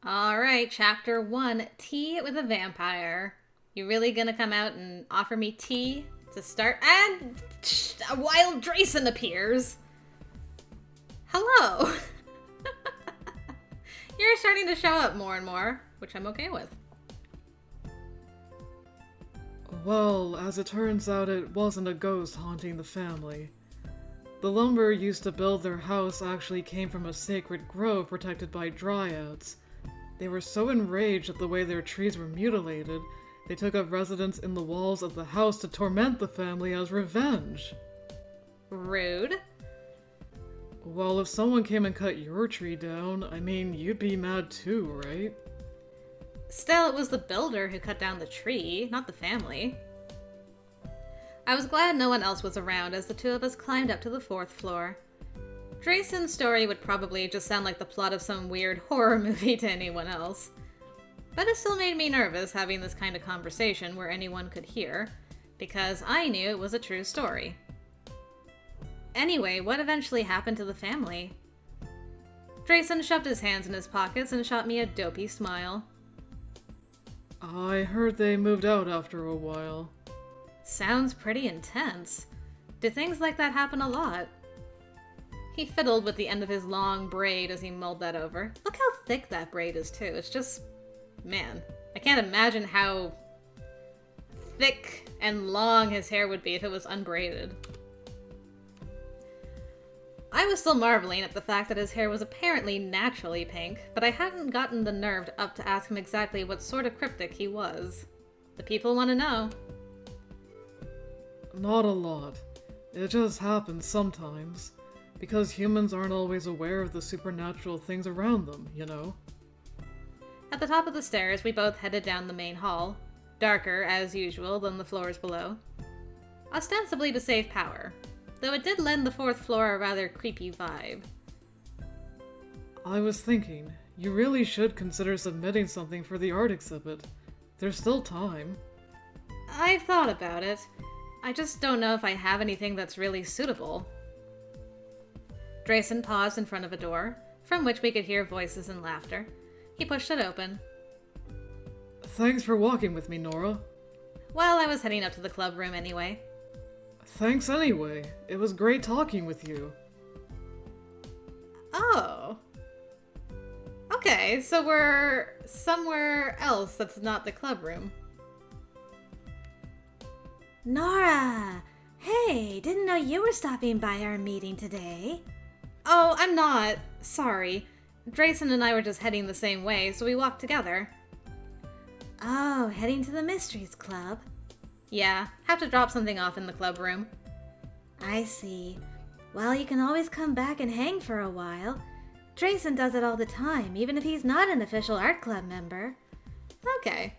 Alright, chapter 1, Tea with a Vampire. You really gonna come out and offer me tea to start? And a wild Drayson appears. Hello. You're starting to show up more and more, which I'm okay with. Well, as it turns out, it wasn't a ghost haunting the family. The lumber used to build their house actually came from a sacred grove protected by dryads. They were so enraged at the way their trees were mutilated, they took up residence in the walls of the house to torment the family as revenge. Rude. Well, if someone came and cut your tree down, I mean, you'd be mad too, right? Still, it was the builder who cut down the tree, not the family. I was glad no one else was around as the two of us climbed up to the 4th floor. Drayson's story would probably just sound like the plot of some weird horror movie to anyone else. But it still made me nervous having this kind of conversation where anyone could hear, because I knew it was a true story. Anyway, what eventually happened to the family? Drayson shoved his hands in his pockets and shot me a dopey smile. I heard they moved out after a while. Sounds pretty intense. Do things like that happen a lot? He fiddled with the end of his long braid as he mulled that over. Look how thick that braid is, too. It's just... man. I can't imagine how thick and long his hair would be if it was unbraided. I was still marveling at the fact that his hair was apparently naturally pink, but I hadn't gotten the nerve up to ask him exactly what sort of cryptic he was. The people want to know. Not a lot. It just happens sometimes. Because humans aren't always aware of the supernatural things around them, you know? At the top of the stairs, we both headed down the main hall, darker, as usual, than the floors below. Ostensibly to save power, though it did lend the 4th floor a rather creepy vibe. I was thinking, you really should consider submitting something for the art exhibit. There's still time. I've thought about it. I just don't know if I have anything that's really suitable. Drayson paused in front of a door, from which we could hear voices and laughter. He pushed it open. Thanks for walking with me, Nora. Well, I was heading up to the club room anyway. Thanks anyway. It was great talking with you. Oh. Okay, so we're somewhere else that's not the club room. Nora! Hey, didn't know you were stopping by our meeting today. Oh, I'm not. Sorry. Drayson and I were just heading the same way, so we walked together. Oh, heading to the Mysteries Club? Yeah, have to drop something off in the club room. I see. Well, you can always come back and hang for a while. Drayson does it all the time, even if he's not an official art club member. Okay.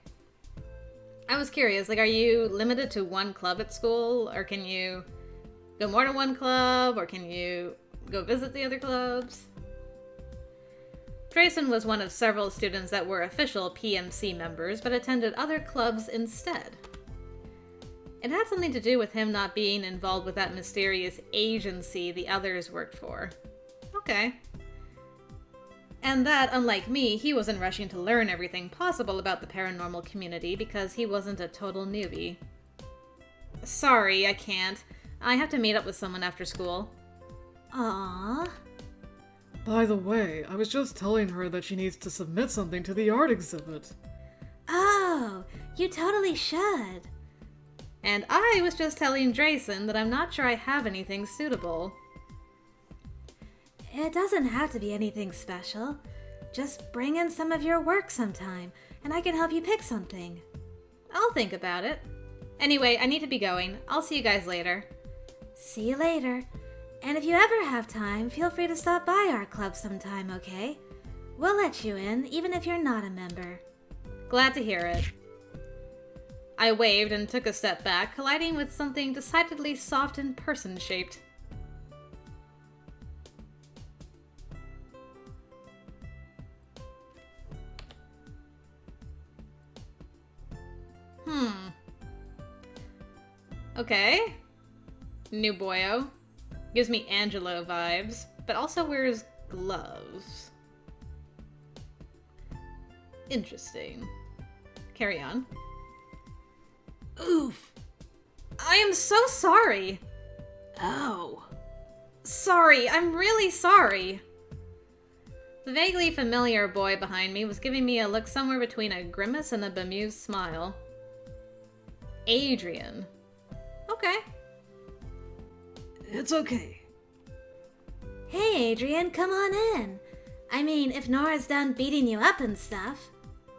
I was curious, like, are you limited to one club at school, or can you go more to one club, or can you go visit the other clubs? Drayson was one of several students that were official PMC members, but attended other clubs instead. It had something to do with him not being involved with that mysterious agency the others worked for. Okay. And that, unlike me, he wasn't rushing to learn everything possible about the paranormal community because he wasn't a total newbie. Sorry, I can't. I have to meet up with someone after school. Aww. By the way, I was just telling her that she needs to submit something to the art exhibit. Oh, you totally should. And I was just telling Drayson that I'm not sure I have anything suitable. It doesn't have to be anything special. Just bring in some of your work sometime, and I can help you pick something. I'll think about it. Anyway, I need to be going. I'll see you guys later. See you later. And if you ever have time, feel free to stop by our club sometime, okay? We'll let you in, even if you're not a member. Glad to hear it. I waved and took a step back, colliding with something decidedly soft and person-shaped. Okay. New boyo. Gives me Angelo vibes, but also wears gloves. Interesting. Carry on. Oof. I am so sorry. Oh. Sorry, I'm really sorry. The vaguely familiar boy behind me was giving me a look somewhere between a grimace and a bemused smile. Adrian. Okay. It's okay. Hey, Adrian, come on in. I mean, if Nora's done beating you up and stuff.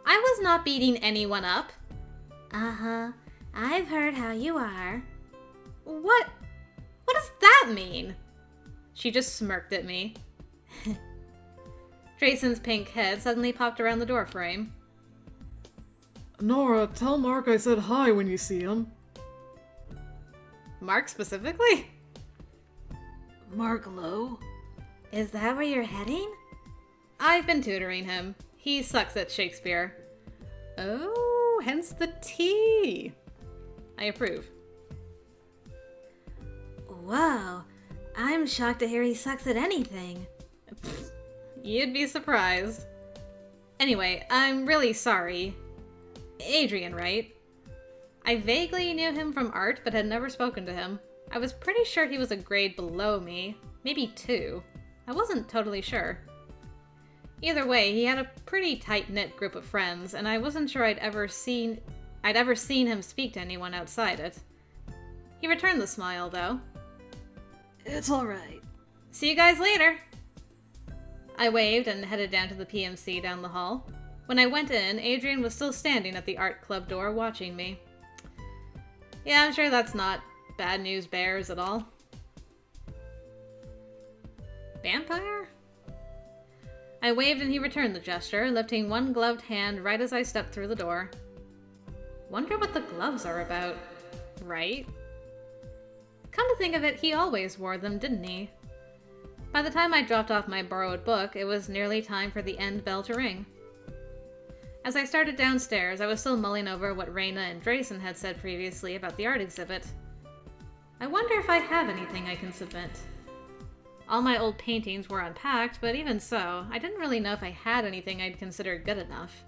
I was not beating anyone up. Uh-huh. I've heard how you are. What does that mean? She just smirked at me. Drayson's pink head suddenly popped around the doorframe. Nora, tell Mark I said hi when you see him. Mark specifically? Mark Lowe? Is that where you're heading? I've been tutoring him. He sucks at Shakespeare. Oh, hence the tea. I approve. Whoa. I'm shocked to hear he sucks at anything. You'd be surprised. Anyway, I'm really sorry. Adrian, right? I vaguely knew him from art, but had never spoken to him. I was pretty sure he was a grade below me, maybe 2. I wasn't totally sure. Either way, he had a pretty tight-knit group of friends, and I wasn't sure I'd ever seen him speak to anyone outside it. He returned the smile, though. It's alright. See you guys later! I waved and headed down to the PMC down the hall. When I went in, Adrian was still standing at the art club door watching me. Yeah, I'm sure that's not bad news bears at all. Vampire? I waved and he returned the gesture, lifting one gloved hand right as I stepped through the door. Wonder what the gloves are about, right? Come to think of it, he always wore them, didn't he? By the time I dropped off my borrowed book, it was nearly time for the end bell to ring. As I started downstairs, I was still mulling over what Raina and Drayson had said previously about the art exhibit. I wonder if I have anything I can submit. All my old paintings were unpacked, but even so, I didn't really know if I had anything I'd consider good enough.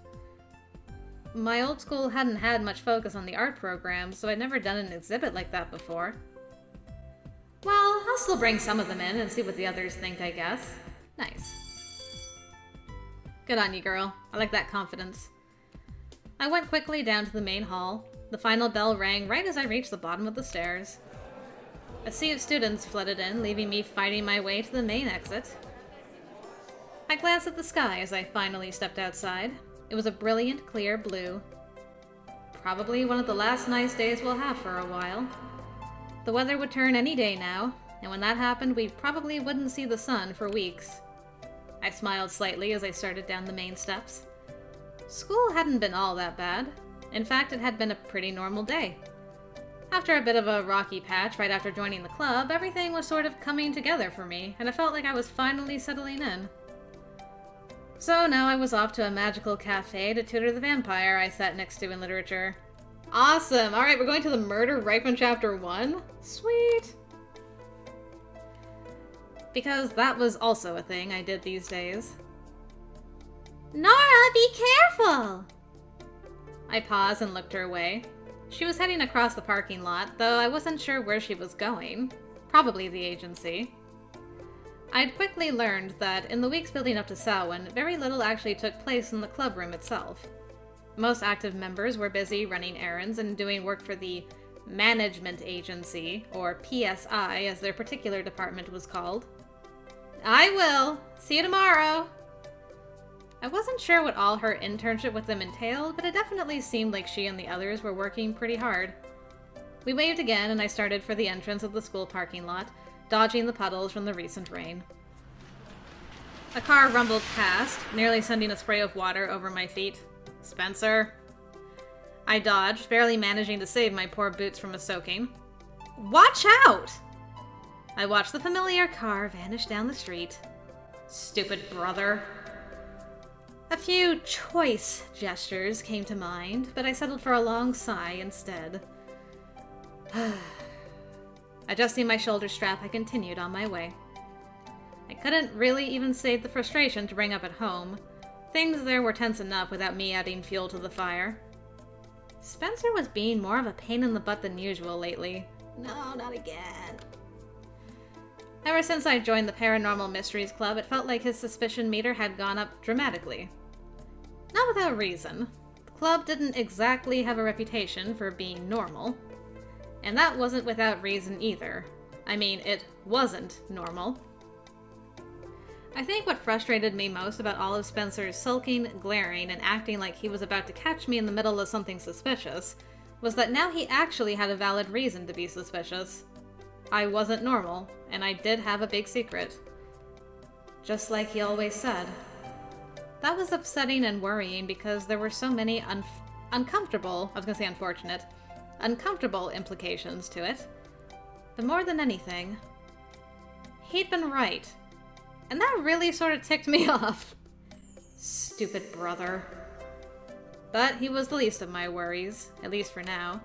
My old school hadn't had much focus on the art program, so I'd never done an exhibit like that before. Well, I'll still bring some of them in and see what the others think, I guess. Nice. Good on you, girl. I like that confidence. I went quickly down to the main hall. The final bell rang right as I reached the bottom of the stairs. A sea of students flooded in, leaving me fighting my way to the main exit. I glanced at the sky as I finally stepped outside. It was a brilliant, clear blue. Probably one of the last nice days we'll have for a while. The weather would turn any day now, and when that happened, we probably wouldn't see the sun for weeks. I smiled slightly as I started down the main steps. School hadn't been all that bad. In fact, it had been a pretty normal day. After a bit of a rocky patch right after joining the club, everything was sort of coming together for me, and I felt like I was finally settling in. So now I was off to a magical cafe to tutor the vampire I sat next to in literature. Awesome! Alright, we're going to the murder right from chapter 1? Sweet! Because that was also a thing I did these days. Nora, be careful! I paused and looked her way. She was heading across the parking lot, though I wasn't sure where she was going. Probably the agency. I'd quickly learned that in the weeks building up to Samhain, very little actually took place in the club room itself. Most active members were busy running errands and doing work for the management agency, or PSI as their particular department was called. I will! See you tomorrow! I wasn't sure what all her internship with them entailed, but it definitely seemed like she and the others were working pretty hard. We waved again, and I started for the entrance of the school parking lot, dodging the puddles from the recent rain. A car rumbled past, nearly sending a spray of water over my feet. Spencer. I dodged, barely managing to save my poor boots from a soaking. Watch out! I watched the familiar car vanish down the street. Stupid brother. A few choice gestures came to mind, but I settled for a long sigh instead. Adjusting my shoulder strap, I continued on my way. I couldn't really even save the frustration to bring up at home. Things there were tense enough without me adding fuel to the fire. Spencer was being more of a pain in the butt than usual lately. No, not again. Ever since I joined the Paranormal Mysteries Club, it felt like his suspicion meter had gone up dramatically. Not without reason. The club didn't exactly have a reputation for being normal. And that wasn't without reason either. I mean, it wasn't normal. I think what frustrated me most about all of Spencer's sulking, glaring, and acting like he was about to catch me in the middle of something suspicious was that now he actually had a valid reason to be suspicious. I wasn't normal, and I did have a big secret. Just like he always said. That was upsetting and worrying because there were so many uncomfortable, I was gonna say unfortunate, uncomfortable implications to it. But more than anything, he'd been right. And that really sort of ticked me off. Stupid brother. But he was the least of my worries, at least for now.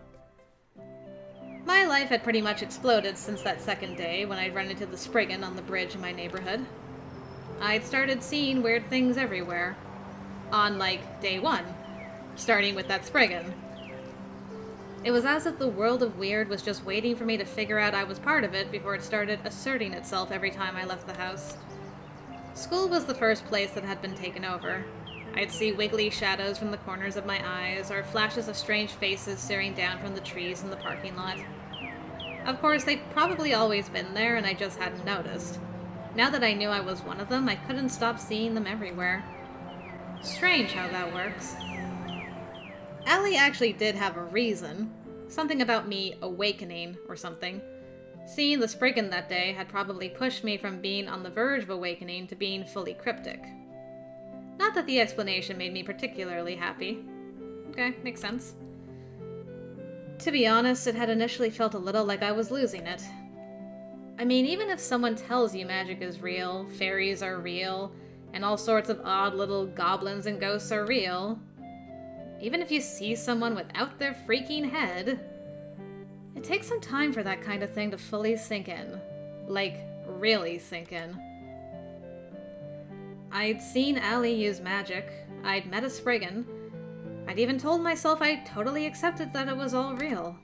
My life had pretty much exploded since that second day when I'd run into the Spriggan on the bridge in my neighborhood. I'd started seeing weird things everywhere. On, like, day one, starting with that Spriggan. It was as if the world of weird was just waiting for me to figure out I was part of it before it started asserting itself every time I left the house. School was the first place that had been taken over. I'd see wiggly shadows from the corners of my eyes, or flashes of strange faces staring down from the trees in the parking lot. Of course, they'd probably always been there, and I just hadn't noticed. Now that I knew I was one of them, I couldn't stop seeing them everywhere. Strange how that works. Allie actually did have a reason. Something about me awakening, or something. Seeing the Spriggan that day had probably pushed me from being on the verge of awakening to being fully cryptic. Not that the explanation made me particularly happy. Okay, makes sense. To be honest, it had initially felt a little like I was losing it. I mean, even if someone tells you magic is real, fairies are real, and all sorts of odd little goblins and ghosts are real, even if you see someone without their freaking head, it takes some time for that kind of thing to fully sink in. Like, really sink in. I'd seen Allie use magic, I'd met a Spriggan, I'd even told myself I totally accepted that it was all real.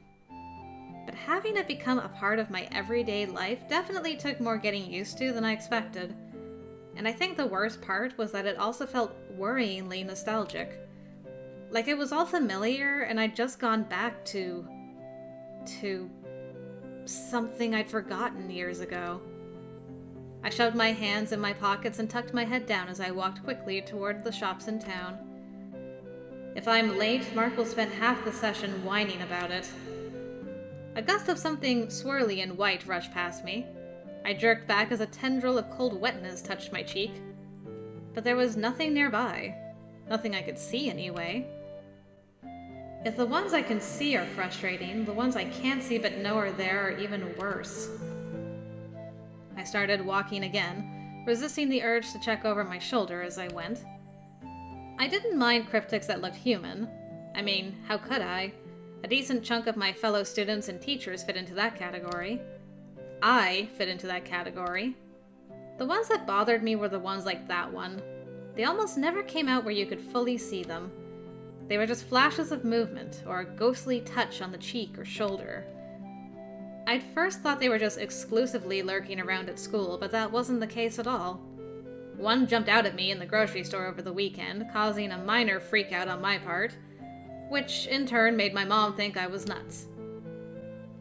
But having it become a part of my everyday life definitely took more getting used to than I expected. And I think the worst part was that it also felt worryingly nostalgic. Like it was all familiar and I'd just gone back to something I'd forgotten years ago. I shoved my hands in my pockets and tucked my head down as I walked quickly toward the shops in town. If I'm late, Marc will spend half the session whining about it. A gust of something swirly and white rushed past me. I jerked back as a tendril of cold wetness touched my cheek. But there was nothing nearby. Nothing I could see, anyway. If the ones I can see are frustrating, the ones I can't see but know are there are even worse. I started walking again, resisting the urge to check over my shoulder as I went. I didn't mind cryptics that looked human. I mean, how could I? A decent chunk of my fellow students and teachers fit into that category. I fit into that category. The ones that bothered me were the ones like that one. They almost never came out where you could fully see them. They were just flashes of movement, or a ghostly touch on the cheek or shoulder. I'd first thought they were just exclusively lurking around at school, but that wasn't the case at all. One jumped out at me in the grocery store over the weekend, causing a minor freak-out on my part, which in turn made my mom think I was nuts.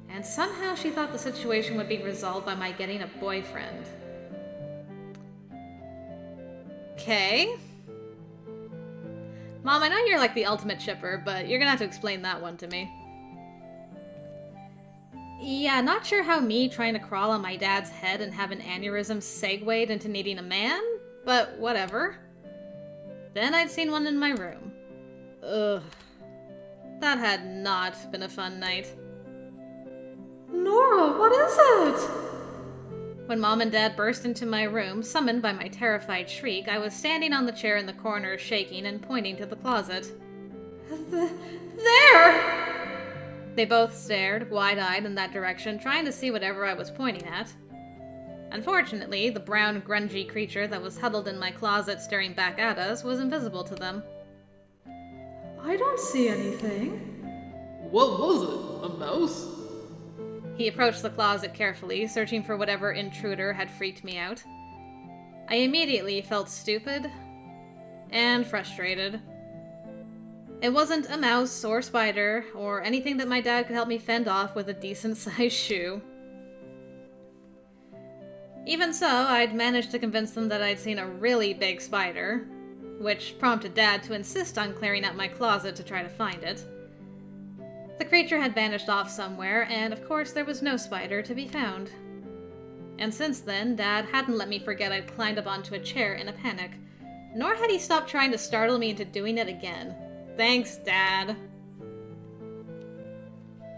And somehow she thought the situation would be resolved by my getting a boyfriend. Okay. Mom, I know you're like the ultimate chipper, but you're gonna have to explain that one to me. Yeah, not sure how me trying to crawl on my dad's head and have an aneurysm segued into needing a man, but whatever. Then I'd seen one in my room. Ugh. That had not been a fun night. Nora, what is it? When Mom and Dad burst into my room, summoned by my terrified shriek, I was standing on the chair in the corner, shaking and pointing to the closet. There! They both stared, wide-eyed in that direction, trying to see whatever I was pointing at. Unfortunately, the brown, grungy creature that was huddled in my closet staring back at us was invisible to them. I don't see anything. What was it? A mouse? He approached the closet carefully, searching for whatever intruder had freaked me out. I immediately felt stupid and frustrated. It wasn't a mouse or spider or anything that my dad could help me fend off with a decent-sized shoe. Even so, I'd managed to convince them that I'd seen a really big spider, which prompted Dad to insist on clearing out my closet to try to find it. The creature had vanished off somewhere, and of course there was no spider to be found. And since then, Dad hadn't let me forget I'd climbed up onto a chair in a panic, nor had he stopped trying to startle me into doing it again. Thanks, Dad.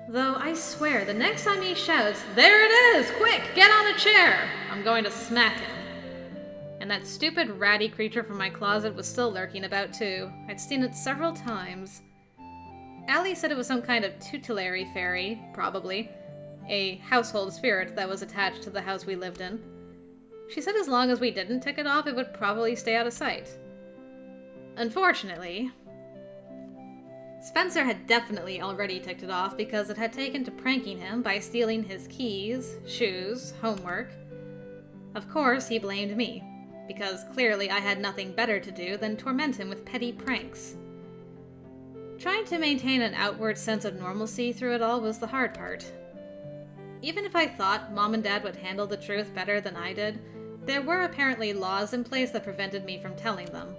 Though I swear, the next time he shouts, "There it is! Quick, get on a chair!" I'm going to smack him. And that stupid ratty creature from my closet was still lurking about too. I'd seen it several times. Allie said it was some kind of tutelary fairy, probably. A household spirit that was attached to the house we lived in. She said as long as we didn't tick it off, it would probably stay out of sight. Unfortunately, Spencer had definitely already ticked it off because it had taken to pranking him by stealing his keys, shoes, homework. Of course, he blamed me, because clearly I had nothing better to do than torment him with petty pranks. Trying to maintain an outward sense of normalcy through it all was the hard part. Even if I thought Mom and Dad would handle the truth better than I did, there were apparently laws in place that prevented me from telling them.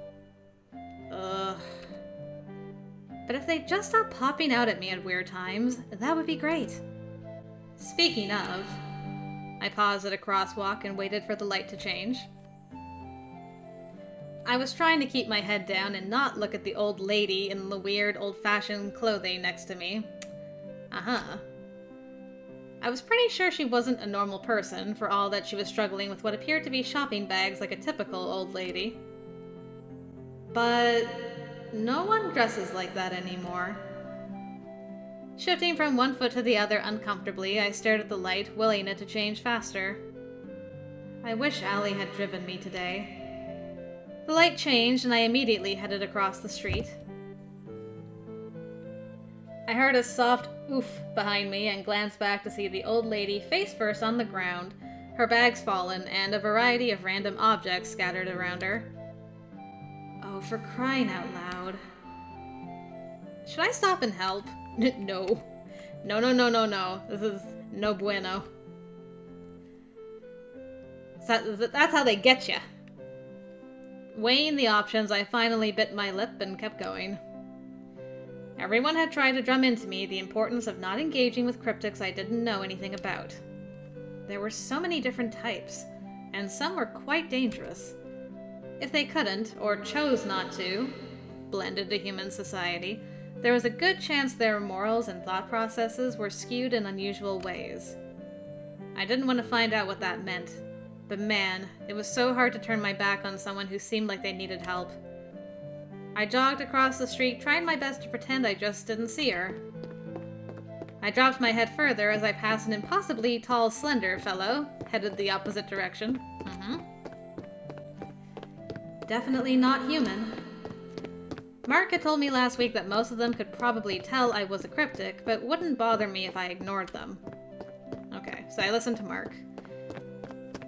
Ugh. But if they'd just stop popping out at me at weird times, that would be great. Speaking of, I paused at a crosswalk and waited for the light to change. I was trying to keep my head down and not look at the old lady in the weird old-fashioned clothing next to me. I was pretty sure she wasn't a normal person, for all that she was struggling with what appeared to be shopping bags like a typical old lady. But no one dresses like that anymore. Shifting from one foot to the other uncomfortably, I stared at the light, willing it to change faster. I wish Allie had driven me today. The light changed, and I immediately headed across the street. I heard a soft oof behind me and glanced back to see the old lady face first on the ground, her bags fallen, and a variety of random objects scattered around her. Oh, for crying out loud. Should I stop and help? No. No. This is no bueno. That's how they get you. Weighing the options, I finally bit my lip and kept going. Everyone had tried to drum into me the importance of not engaging with cryptics I didn't know anything about. There were so many different types, and some were quite dangerous. If they couldn't, or chose not to, blend into human society, there was a good chance their morals and thought processes were skewed in unusual ways. I didn't want to find out what that meant, but man, it was so hard to turn my back on someone who seemed like they needed help. I jogged across the street, trying my best to pretend I just didn't see her. I dropped my head further as I passed an impossibly tall, slender fellow, headed the opposite direction. Definitely not human. Mark had told me last week that most of them could probably tell I was a cryptic, but wouldn't bother me if I ignored them. Okay, so I listened to Mark.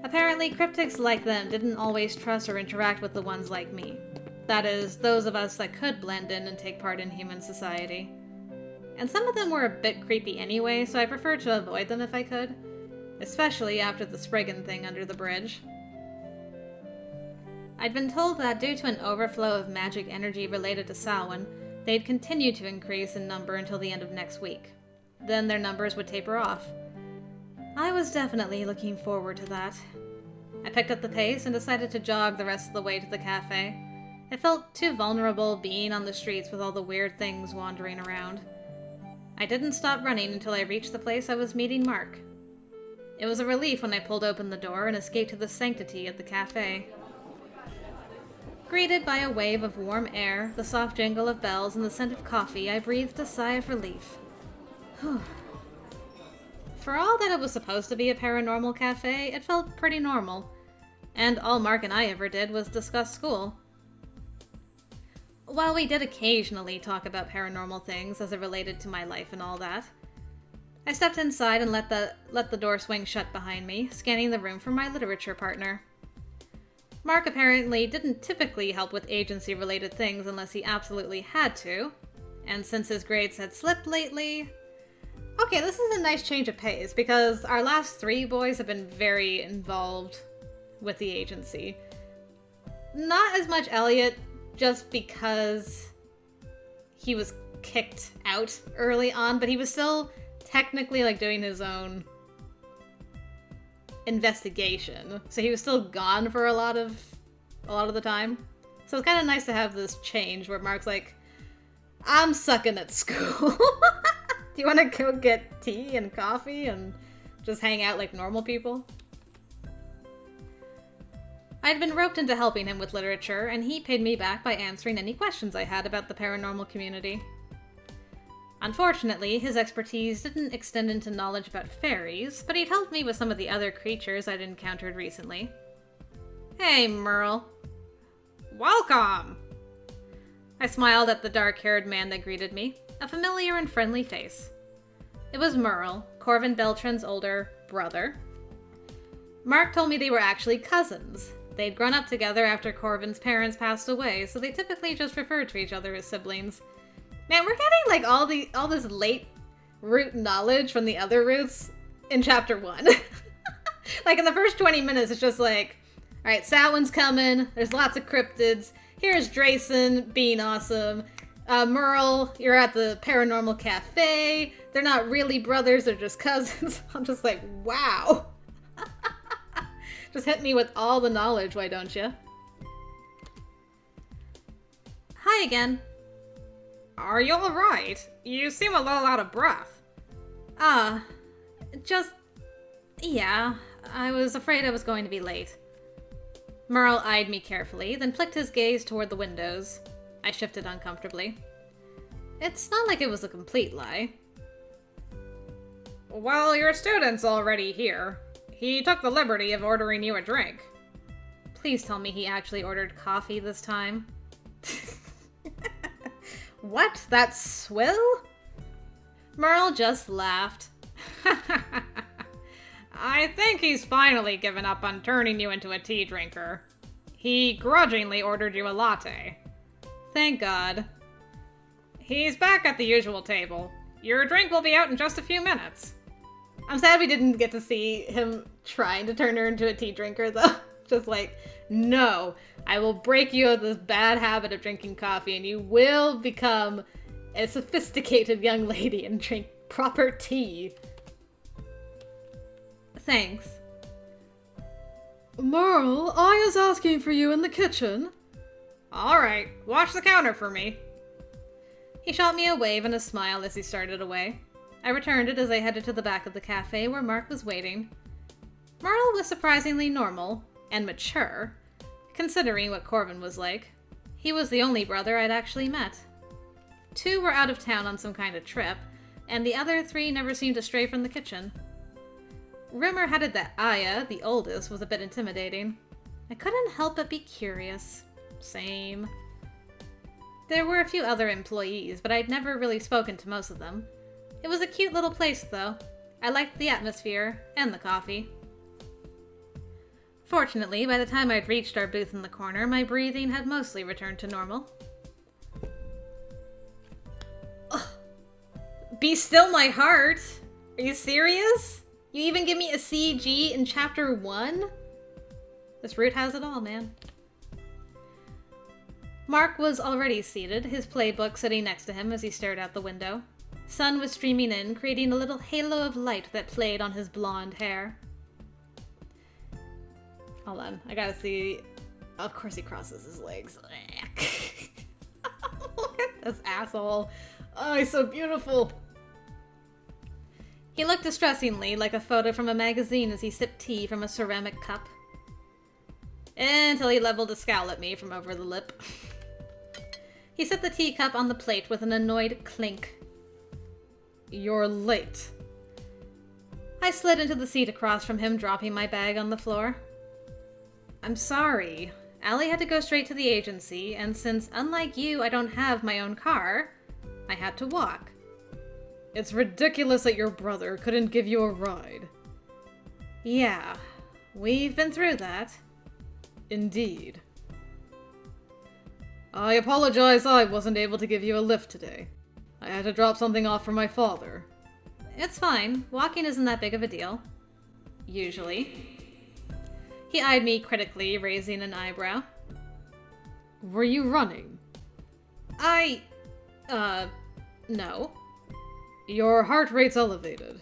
Apparently, cryptics like them didn't always trust or interact with the ones like me. That is, those of us that could blend in and take part in human society. And some of them were a bit creepy anyway, so I preferred to avoid them if I could. Especially after the Spriggan thing under the bridge. I'd been told that due to an overflow of magic energy related to Samhain, they'd continue to increase in number until the end of next week. Then their numbers would taper off. I was definitely looking forward to that. I picked up the pace and decided to jog the rest of the way to the cafe. I felt too vulnerable being on the streets with all the weird things wandering around. I didn't stop running until I reached the place I was meeting Mark. It was a relief when I pulled open the door and escaped to the sanctity of the cafe. Greeted by a wave of warm air, the soft jingle of bells, and the scent of coffee, I breathed a sigh of relief. For all that it was supposed to be a paranormal cafe, it felt pretty normal. And all Mark and I ever did was discuss school. While we did occasionally talk about paranormal things as it related to my life and all that, I stepped inside and let the door swing shut behind me, scanning the room for my literature partner. Mark apparently didn't typically help with agency-related things unless he absolutely had to, and since his grades had slipped lately... Okay, this is a nice change of pace, because our last 3 boys have been very involved with the agency. Not as much Elliot, just because he was kicked out early on, but he was still technically like doing his own investigation. So he was still gone for a lot of the time. So it's kind of nice to have this change where Mark's like, I'm sucking at school. Do you want to go get tea and coffee and just hang out like normal people? I'd been roped into helping him with literature, and he paid me back by answering any questions I had about the paranormal community. Unfortunately, his expertise didn't extend into knowledge about fairies, but he'd helped me with some of the other creatures I'd encountered recently. Hey, Merle. Welcome! I smiled at the dark-haired man that greeted me, a familiar and friendly face. It was Merle, Corvin Beltran's older brother. Mark told me they were actually cousins. They'd grown up together after Corvin's parents passed away, so they typically just referred to each other as siblings. Man, we're getting like all this late root knowledge from the other roots in chapter 1. Like in the first 20 minutes, it's just like, all right, Samhain's coming. There's lots of cryptids. Here's Drayson being awesome. Merle, you're at the paranormal cafe. They're not really brothers, they're just cousins. I'm just like, wow. Just hit me with all the knowledge, why don't you? Hi again. Are you alright? You seem a little out of breath. Yeah, I was afraid I was going to be late. Merle eyed me carefully, then flicked his gaze toward the windows. I shifted uncomfortably. It's not like it was a complete lie. Well, your student's already here. He took the liberty of ordering you a drink. Please tell me he actually ordered coffee this time. What? That swill? Merle just laughed. I think he's finally given up on turning you into a tea drinker. He grudgingly ordered you a latte. Thank God. He's back at the usual table. Your drink will be out in just a few minutes. I'm sad we didn't get to see him trying to turn her into a tea drinker, though. Just like, no, I will break you of this bad habit of drinking coffee, and you will become a sophisticated young lady and drink proper tea. Thanks. Merle, Aya's asking for you in the kitchen. Alright, wash the counter for me. He shot me a wave and a smile as he started away. I returned it as I headed to the back of the cafe where Mark was waiting. Merle was surprisingly normal and mature, considering what Corvin was like. He was the only brother I'd actually met. 2 were out of town on some kind of trip, and the other 3 never seemed to stray from the kitchen. Rumor had it that Aya, the oldest, was a bit intimidating. I couldn't help but be curious. Same. There were a few other employees, but I'd never really spoken to most of them. It was a cute little place, though. I liked the atmosphere and the coffee. Fortunately, by the time I'd reached our booth in the corner, my breathing had mostly returned to normal. Ugh. Be still my heart! Are you serious? You even give me a CG in chapter 1? This root has it all, man. Mark was already seated, his playbook sitting next to him as he stared out the window. Sun was streaming in, creating a little halo of light that played on his blonde hair. Hold on, I gotta see. Of course he crosses his legs. Look at this asshole. Oh, he's so beautiful. He looked distressingly like a photo from a magazine as he sipped tea from a ceramic cup. Until he leveled a scowl at me from over the lip. He set the teacup on the plate with an annoyed clink. You're late. I slid into the seat across from him, dropping my bag on the floor. I'm sorry. Allie had to go straight to the agency, and since, unlike you, I don't have my own car, I had to walk. It's ridiculous that your brother couldn't give you a ride. Yeah, we've been through that. Indeed. I apologize I wasn't able to give you a lift today. I had to drop something off for my father. It's fine. Walking isn't that big of a deal. Usually. He eyed me critically, raising an eyebrow. Were you running? No. Your heart rate's elevated.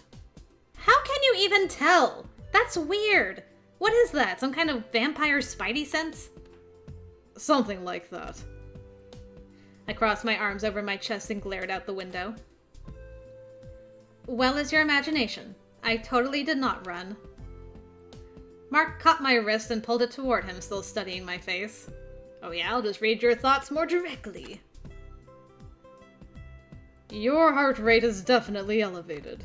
How can you even tell? That's weird. What is that? Some kind of vampire spidey sense? Something like that. I crossed my arms over my chest and glared out the window. Well as your imagination. I totally did not run. Mark caught my wrist and pulled it toward him, still studying my face. Oh yeah, I'll just read your thoughts more directly. Your heart rate is definitely elevated.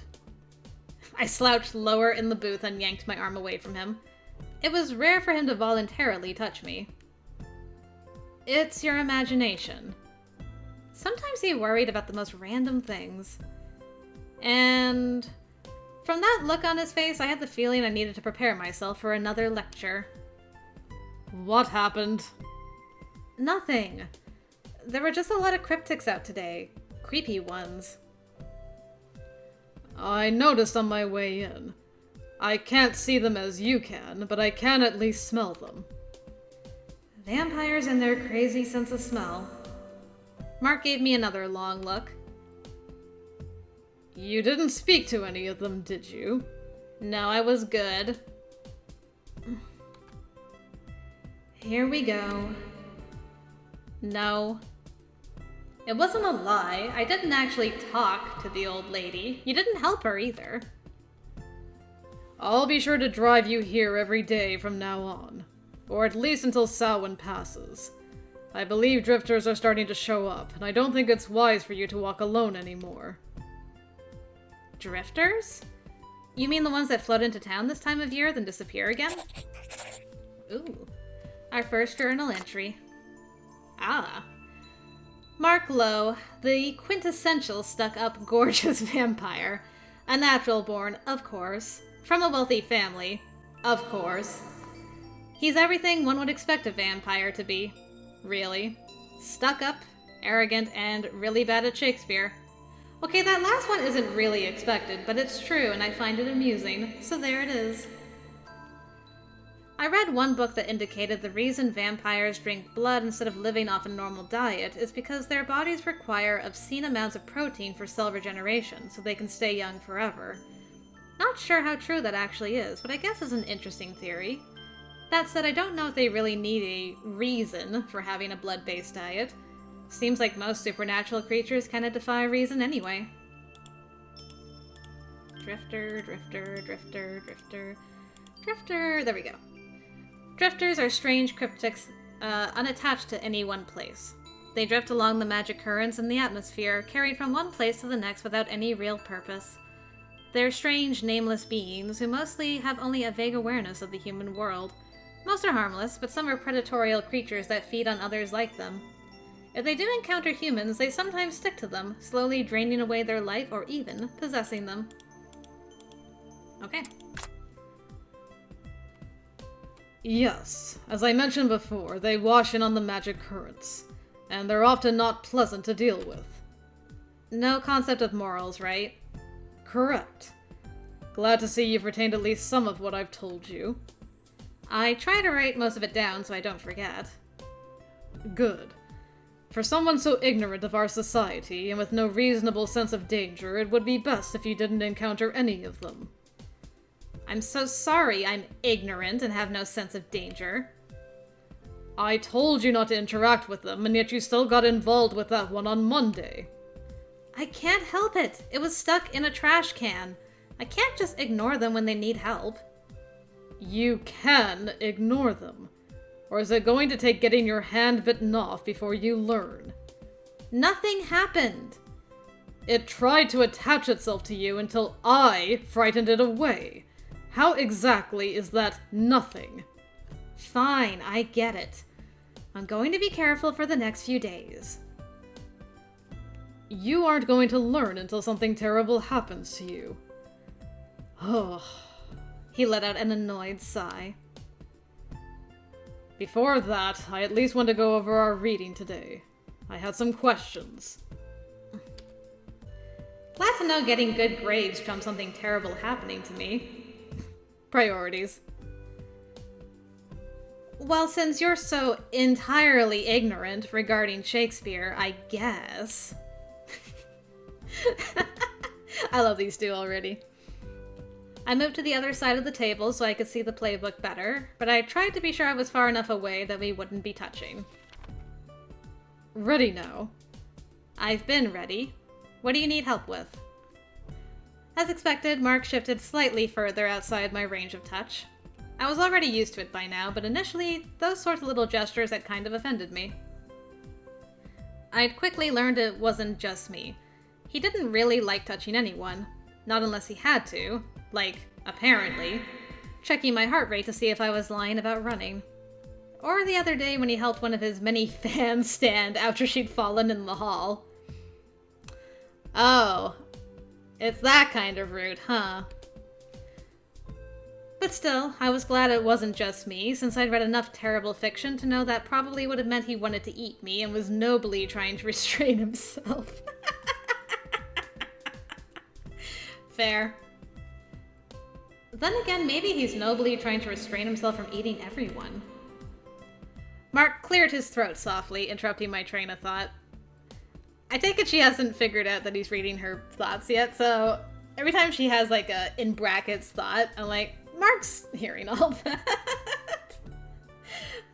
I slouched lower in the booth and yanked my arm away from him. It was rare for him to voluntarily touch me. It's your imagination. Sometimes he worried about the most random things. And from that look on his face, I had the feeling I needed to prepare myself for another lecture. What happened? Nothing. There were just a lot of cryptics out today. Creepy ones. I noticed on my way in. I can't see them as you can, but I can at least smell them. Vampires and their crazy sense of smell. Mark gave me another long look. You didn't speak to any of them, did you? No, I was good. Here we go. No. It wasn't a lie. I didn't actually talk to the old lady. You didn't help her either. I'll be sure to drive you here every day from now on. Or at least until Samhain passes. I believe drifters are starting to show up, and I don't think it's wise for you to walk alone anymore. Drifters? You mean the ones that float into town this time of year, then disappear again? Ooh. Our first journal entry. Ah. Mark Lowe, the quintessential stuck-up gorgeous vampire. A natural born, of course. From a wealthy family, of course. He's everything one would expect a vampire to be. Really. Stuck-up, arrogant, and really bad at Shakespeare. Okay, that last one isn't really expected, but it's true and I find it amusing, so there it is. I read one book that indicated the reason vampires drink blood instead of living off a normal diet is because their bodies require obscene amounts of protein for cell regeneration, so they can stay young forever. Not sure how true that actually is, but I guess it's an interesting theory. That said, I don't know if they really need a reason for having a blood-based diet. Seems like most supernatural creatures kind of defy reason anyway. Drifter, drifter, drifter, drifter, drifter. There we go. Drifters are strange cryptics, unattached to any one place. They drift along the magic currents in the atmosphere, carried from one place to the next without any real purpose. They're strange, nameless beings who mostly have only a vague awareness of the human world. Most are harmless, but some are predatorial creatures that feed on others like them. If they do encounter humans, they sometimes stick to them, slowly draining away their life or even possessing them. Okay. Yes, as I mentioned before, they wash in on the magic currents, and they're often not pleasant to deal with. No concept of morals, right? Correct. Glad to see you've retained at least some of what I've told you. I try to write most of it down so I don't forget. Good. For someone so ignorant of our society and with no reasonable sense of danger, it would be best if you didn't encounter any of them. I'm so sorry I'm ignorant and have no sense of danger. I told you not to interact with them, and yet you still got involved with that one on Monday. I can't help it. It was stuck in a trash can. I can't just ignore them when they need help. You can ignore them. Or is it going to take getting your hand bitten off before you learn? Nothing happened. It tried to attach itself to you until I frightened it away. How exactly is that nothing? Fine, I get it. I'm going to be careful for the next few days. You aren't going to learn until something terrible happens to you. Oh. He let out an annoyed sigh. Before that, I at least want to go over our reading today. I had some questions. Glad to know getting good grades trumps something terrible happening to me. Priorities. Well, since you're so entirely ignorant regarding Shakespeare, I guess. I love these two already. I moved to the other side of the table so I could see the playbook better, but I tried to be sure I was far enough away that we wouldn't be touching. Ready now. I've been ready. What do you need help with? As expected, Mark shifted slightly further outside my range of touch. I was already used to it by now, but initially, those sorts of little gestures had kind of offended me. I'd quickly learned it wasn't just me. He didn't really like touching anyone, not unless he had to, like, apparently, checking my heart rate to see if I was lying about running. Or the other day when he helped one of his many fans stand after she'd fallen in the hall. Oh, it's that kind of rude, huh? But still, I was glad it wasn't just me, since I'd read enough terrible fiction to know that probably would have meant he wanted to eat me and was nobly trying to restrain himself. Fair. Then again, maybe he's nobly trying to restrain himself from eating everyone. Mark cleared his throat softly, interrupting my train of thought. I take it she hasn't figured out that he's reading her thoughts yet, so every time she has like a in brackets thought, I'm like, Mark's hearing all that.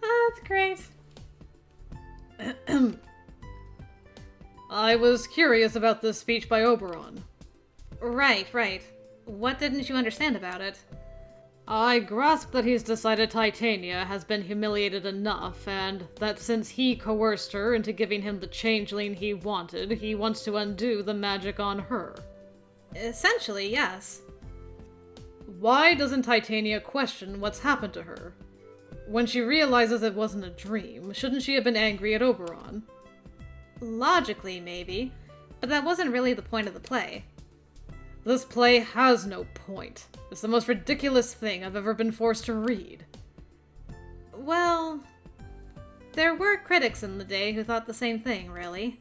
Oh, that's great. I was curious about this speech by Oberon. Right. What didn't you understand about it? I grasp that he's decided Titania has been humiliated enough, and that since he coerced her into giving him the changeling he wanted, he wants to undo the magic on her. Essentially, yes. Why doesn't Titania question what's happened to her? When she realizes it wasn't a dream, shouldn't she have been angry at Oberon? Logically, maybe, but that wasn't really the point of the play. This play has no point. It's the most ridiculous thing I've ever been forced to read. Well, there were critics in the day who thought the same thing, really.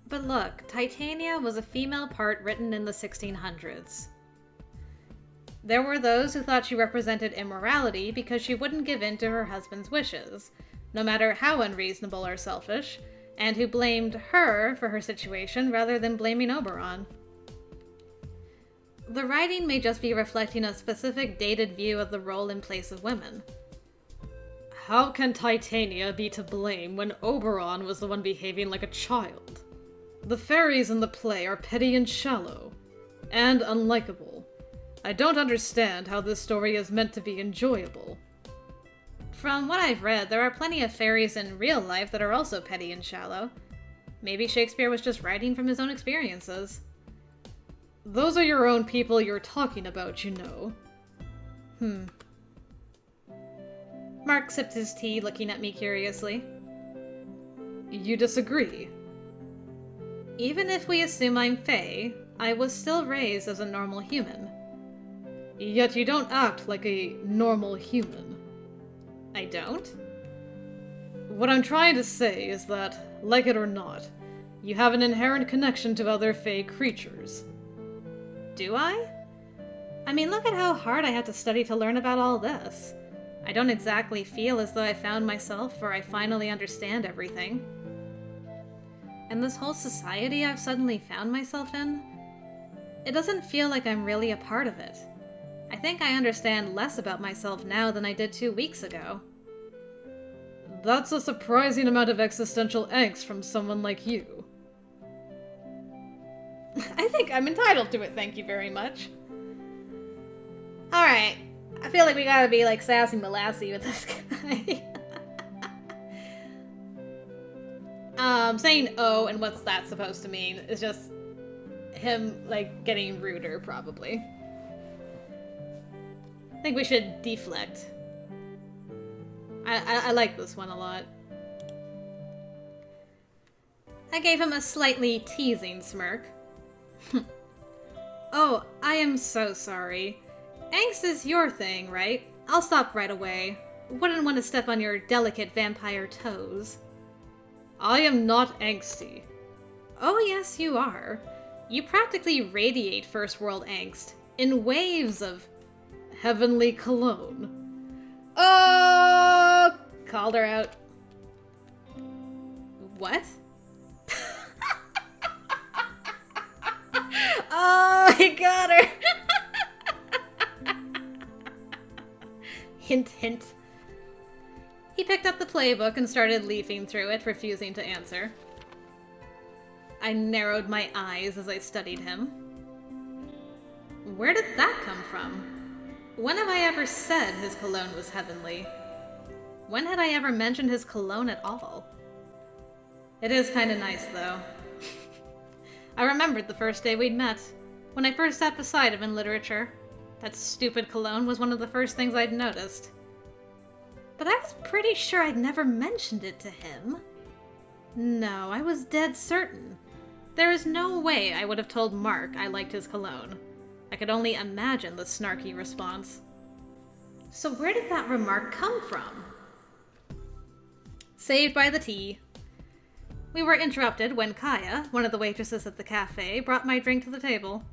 But look, Titania was a female part written in the 1600s. There were those who thought she represented immorality because she wouldn't give in to her husband's wishes, no matter how unreasonable or selfish, and who blamed her for her situation rather than blaming Oberon. The writing may just be reflecting a specific dated view of the role and place of women. How can Titania be to blame when Oberon was the one behaving like a child? The fairies in the play are petty and shallow, and unlikable. I don't understand how this story is meant to be enjoyable. From what I've read, there are plenty of fairies in real life that are also petty and shallow. Maybe Shakespeare was just writing from his own experiences. Those are your own people you're talking about, you know. Mark sipped his tea, looking at me curiously. You disagree? Even if we assume I'm Fae, I was still raised as a normal human. Yet you don't act like a normal human. I don't? What I'm trying to say is that, like it or not, you have an inherent connection to other Fae creatures. Do I? I mean, look at how hard I had to study to learn about all this. I don't exactly feel as though I found myself or I finally understand everything. And this whole society I've suddenly found myself in, it doesn't feel like I'm really a part of it. I think I understand less about myself now than I did 2 weeks ago. That's a surprising amount of existential angst from someone like you. I think I'm entitled to it, thank you very much. Alright, I feel like we gotta be like sassy Molassy with this guy. Saying oh and what's that supposed to mean is just him, like, getting ruder, probably. I think we should deflect. I like this one a lot. I gave him a slightly teasing smirk. Oh, I am so sorry. Angst is your thing, right? I'll stop right away. Wouldn't want to step on your delicate vampire toes. I am not angsty. Oh yes, you are. You practically radiate first world angst in waves of Heavenly cologne. oh, called her out. What? Oh, he got her. Hint, hint. He picked up the playbook and started leafing through it, refusing to answer. I narrowed my eyes as I studied him. Where did that come from? When have I ever said his cologne was heavenly? When had I ever mentioned his cologne at all? It is kind of nice, though. I remembered the first day we'd met, when I first sat beside him in literature. That stupid cologne was one of the first things I'd noticed. But I was pretty sure I'd never mentioned it to him. No, I was dead certain. There is no way I would have told Marc I liked his cologne. I could only imagine the snarky response. So where did that remark come from? Saved by the tea. We were interrupted when Kaya, one of the waitresses at the cafe, brought my drink to the table.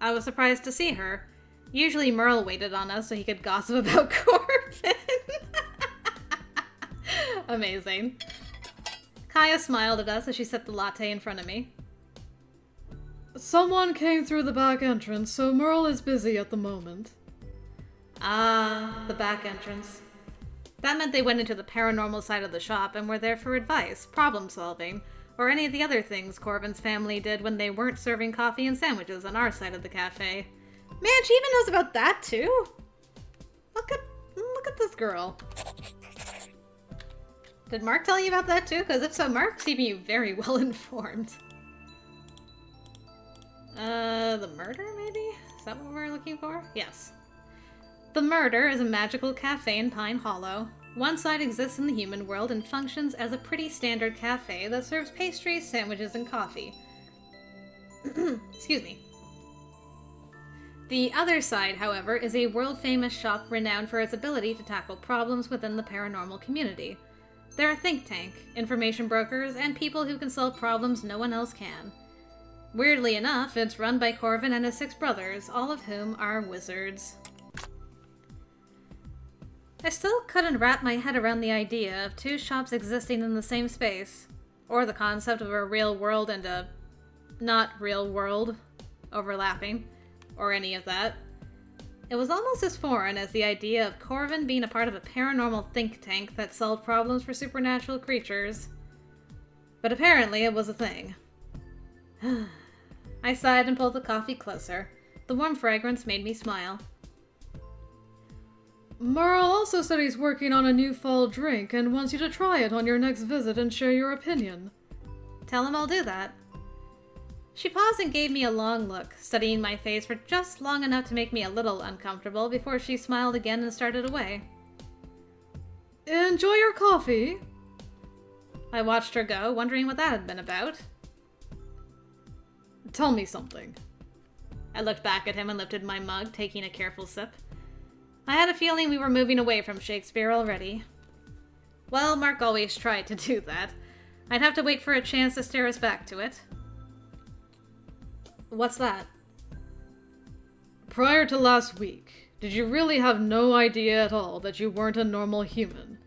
I was surprised to see her. Usually Merle waited on us so he could gossip about Corbin. Amazing. Kaya smiled at us as she set the latte in front of me. Someone came through the back entrance, so Merle is busy at the moment. Ah, the back entrance. That meant they went into the paranormal side of the shop and were there for advice, problem solving, or any of the other things Corbin's family did when they weren't serving coffee and sandwiches on our side of the cafe. Man, she even knows about that too? Look at this girl. Did Marc tell you about that too? Because if so, Marc seemed you very well informed. The murder, maybe? Is that what we're looking for? Yes. The Murder is a magical cafe in Pine Hollow. One side exists in the human world and functions as a pretty standard cafe that serves pastries, sandwiches, and coffee. Excuse me. The other side, however, is a world-famous shop renowned for its ability to tackle problems within the paranormal community. They're a think tank, information brokers, and people who can solve problems no one else can. Weirdly enough, it's run by Corvin and his 6 brothers, all of whom are wizards. I still couldn't wrap my head around the idea of 2 shops existing in the same space, or the concept of a real world and a not real world overlapping, or any of that. It was almost as foreign as the idea of Corvin being a part of a paranormal think tank that solved problems for supernatural creatures. But apparently it was a thing. I sighed and pulled the coffee closer. The warm fragrance made me smile. Merle also said he's working on a new fall drink and wants you to try it on your next visit and share your opinion. Tell him I'll do that. She paused and gave me a long look, studying my face for just long enough to make me a little uncomfortable before she smiled again and started away. Enjoy your coffee. I watched her go, wondering what that had been about. Tell me something. I looked back at him and lifted my mug, taking a careful sip. I had a feeling we were moving away from Shakespeare already. Well, Marc always tried to do that. I'd have to wait for a chance to steer us back to it. What's that? Prior to last week, did you really have no idea at all that you weren't a normal human?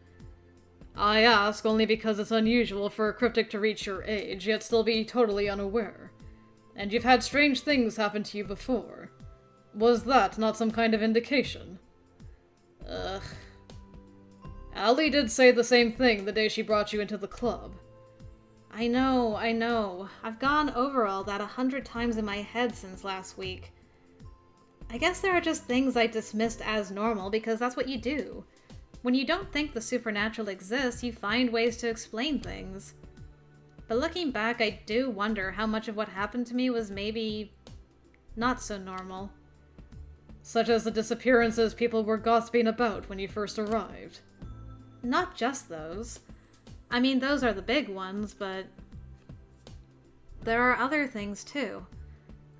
I ask only because it's unusual for a cryptic to reach your age, yet still be totally unaware. And you've had strange things happen to you before. Was that not some kind of indication? Ugh. Allie did say the same thing the day she brought you into the club. I know. I've gone over all that 100 times in my head since last week. I guess there are just things I dismissed as normal because that's what you do. When you don't think the supernatural exists, you find ways to explain things. But looking back, I do wonder how much of what happened to me was maybe not so normal. Such as the disappearances people were gossiping about when you first arrived. Not just those. I mean, those are the big ones, but there are other things too.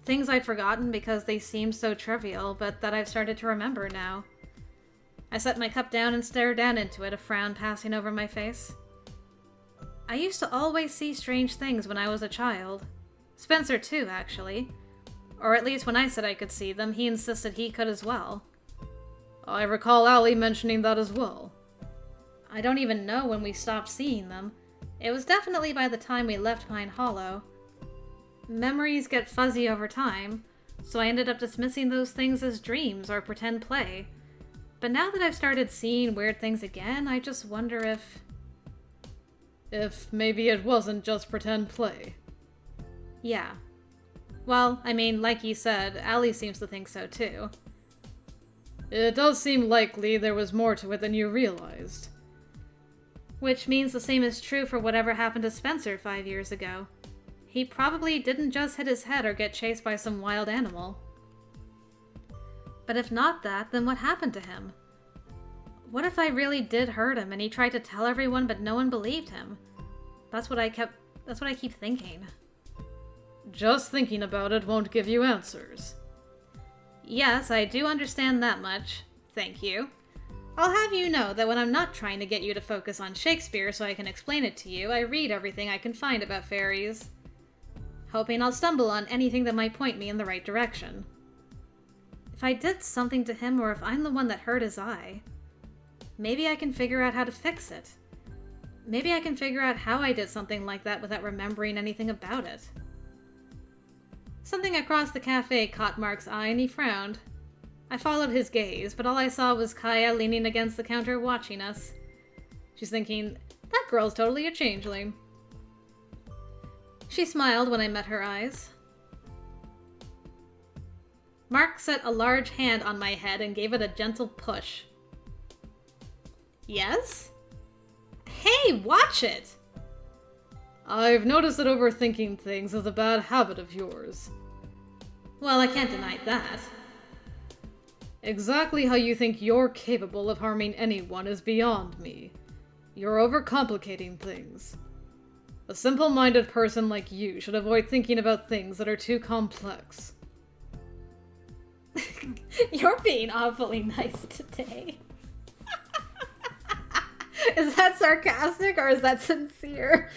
Things I'd forgotten because they seemed so trivial, but that I've started to remember now. I set my cup down and stared down into it, a frown passing over my face. I used to always see strange things when I was a child. Spencer too, actually. Or at least when I said I could see them, he insisted he could as well. I recall Allie mentioning that as well. I don't even know when we stopped seeing them. It was definitely by the time we left Pine Hollow. Memories get fuzzy over time, so I ended up dismissing those things as dreams or pretend play. But now that I've started seeing weird things again, I just wonder if maybe it wasn't just pretend play. Yeah. Well, I mean, like you said, Allie seems to think so too. It does seem likely there was more to it than you realized. Which means the same is true for whatever happened to Spencer 5 years ago. He probably didn't just hit his head or get chased by some wild animal. But if not that, then what happened to him? What if I really did hurt him and he tried to tell everyone but no one believed him? That's what I keep thinking. Just thinking about it won't give you answers. Yes, I do understand that much. Thank you. I'll have you know that when I'm not trying to get you to focus on Shakespeare so I can explain it to you, I read everything I can find about fairies, hoping I'll stumble on anything that might point me in the right direction. If I did something to him, or if I'm the one that hurt his eye, maybe I can figure out how to fix it. Maybe I can figure out how I did something like that without remembering anything about it. Something across the cafe caught Mark's eye and he frowned. I followed his gaze, but all I saw was Kaya leaning against the counter watching us. She's thinking, that girl's totally a changeling. She smiled when I met her eyes. Mark set a large hand on my head and gave it a gentle push. Yes? Hey, watch it! I've noticed that overthinking things is a bad habit of yours. Well, I can't deny that. Exactly how you think you're capable of harming anyone is beyond me. You're overcomplicating things. A simple-minded person like you should avoid thinking about things that are too complex. You're being awfully nice today. Is that sarcastic or is that sincere?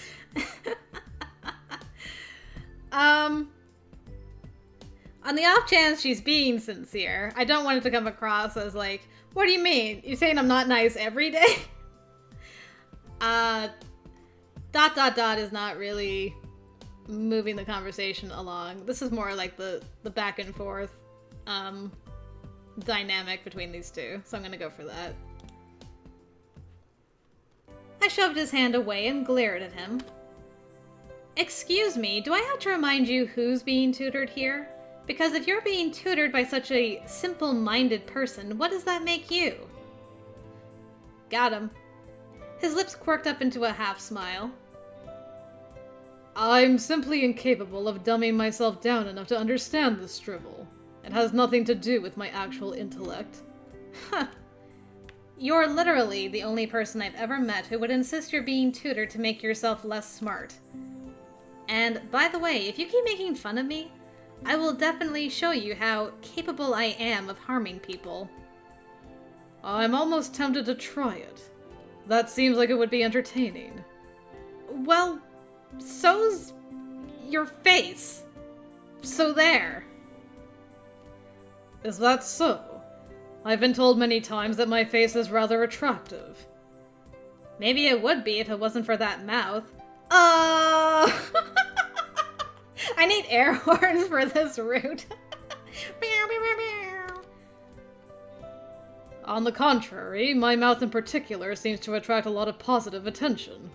On the off chance she's being sincere, I don't want it to come across as like, what do you mean? You're saying I'm not nice every day? Is not really moving the conversation along. This is more like the back and forth dynamic between these two, so I'm gonna go for that. I shoved his hand away and glared at him. Excuse me, do I have to remind you who's being tutored here? Because if you're being tutored by such a simple-minded person, what does that make you? Got him. His lips quirked up into a half-smile. I'm simply incapable of dumbing myself down enough to understand this drivel. It has nothing to do with my actual intellect. Huh. You're literally the only person I've ever met who would insist you're being tutored to make yourself less smart. And, by the way, if you keep making fun of me, I will definitely show you how capable I am of harming people. I'm almost tempted to try it. That seems like it would be entertaining. Well, so's your face. So there. Is that so? I've been told many times that my face is rather attractive. Maybe it would be if it wasn't for that mouth. I need air horns for this route. On the contrary, my mouth in particular seems to attract a lot of positive attention.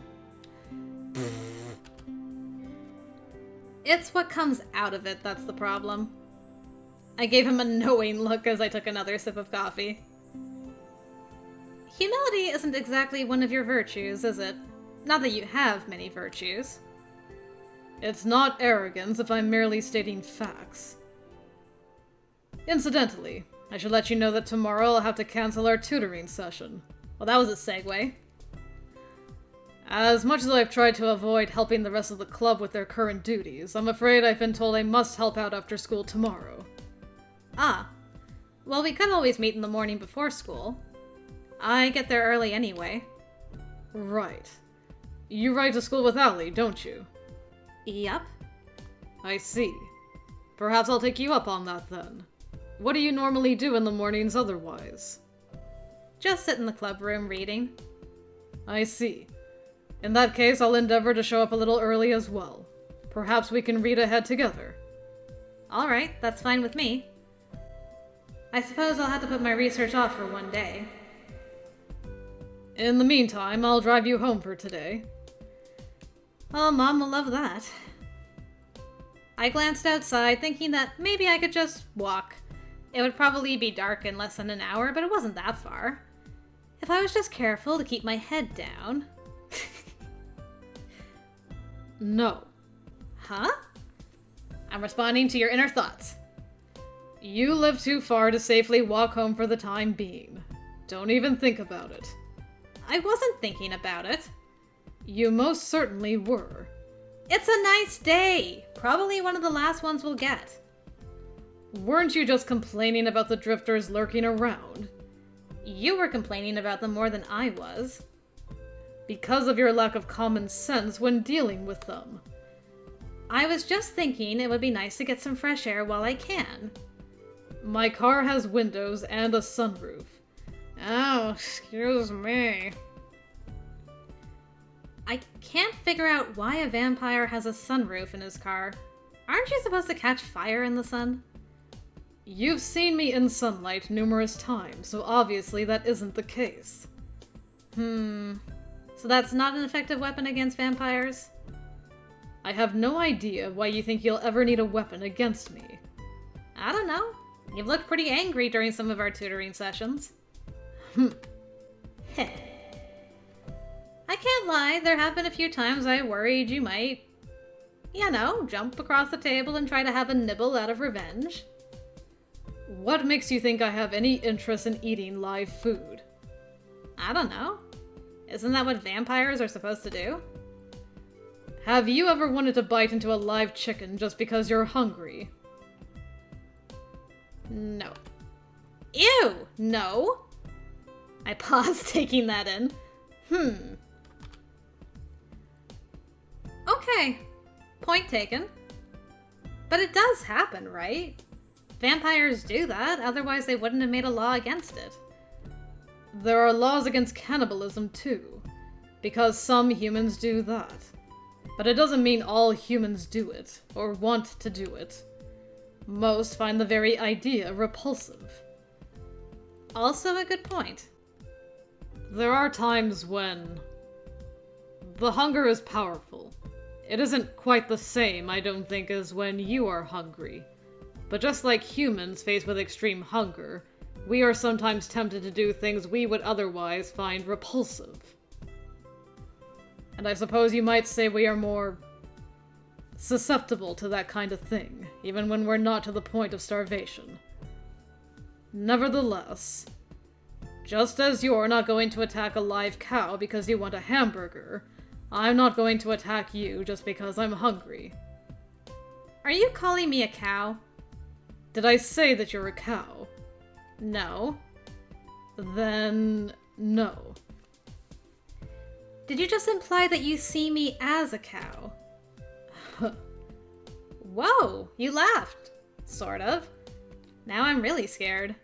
It's what comes out of it that's the problem. I gave him a knowing look as I took another sip of coffee. Humility isn't exactly one of your virtues, is it? Not that you have many virtues. It's not arrogance if I'm merely stating facts. Incidentally, I should let you know that tomorrow I'll have to cancel our tutoring session. Well, that was a segue. As much as I've tried to avoid helping the rest of the club with their current duties, I'm afraid I've been told I must help out after school tomorrow. Ah. Well, we could always meet in the morning before school. I get there early anyway. Right. You ride to school with Allie, don't you? Yup. I see. Perhaps I'll take you up on that then. What do you normally do in the mornings otherwise? Just sit in the club room reading. I see. In that case, I'll endeavor to show up a little early as well. Perhaps we can read ahead together. Alright, that's fine with me. I suppose I'll have to put my research off for one day. In the meantime, I'll drive you home for today. Oh, Mom will love that. I glanced outside, thinking that maybe I could just walk. It would probably be dark in less than an hour, but it wasn't that far. If I was just careful to keep my head down. No. Huh? I'm responding to your inner thoughts. You live too far to safely walk home for the time being. Don't even think about it. I wasn't thinking about it. You most certainly were. It's a nice day. Probably one of the last ones we'll get. Weren't you just complaining about the drifters lurking around? You were complaining about them more than I was. Because of your lack of common sense when dealing with them. I was just thinking it would be nice to get some fresh air while I can. My car has windows and a sunroof. Oh, excuse me. I can't figure out why a vampire has a sunroof in his car. Aren't you supposed to catch fire in the sun? You've seen me in sunlight numerous times, so obviously that isn't the case. So that's not an effective weapon against vampires? I have no idea why you think you'll ever need a weapon against me. I don't know. You've looked pretty angry during some of our tutoring sessions. I can't lie, there have been a few times I worried you might, jump across the table and try to have a nibble out of revenge. What makes you think I have any interest in eating live food? I don't know. Isn't that what vampires are supposed to do? Have you ever wanted to bite into a live chicken just because you're hungry? No. Ew! No! I paused, taking that in. Okay. Point taken. But it does happen, right? Vampires do that, otherwise they wouldn't have made a law against it. There are laws against cannibalism too, because some humans do that. But it doesn't mean all humans do it, or want to do it. Most find the very idea repulsive. Also a good point. There are times when the hunger is powerful. It isn't quite the same, I don't think, as when you are hungry. But just like humans faced with extreme hunger, we are sometimes tempted to do things we would otherwise find repulsive. And I suppose you might say we are more susceptible to that kind of thing, even when we're not to the point of starvation. Nevertheless, just as you're not going to attack a live cow because you want a hamburger, I'm not going to attack you just because I'm hungry. Are you calling me a cow? Did I say that you're a cow? No. Then, no. Did you just imply that you see me as a cow? Whoa, you laughed. Sort of. Now I'm really scared.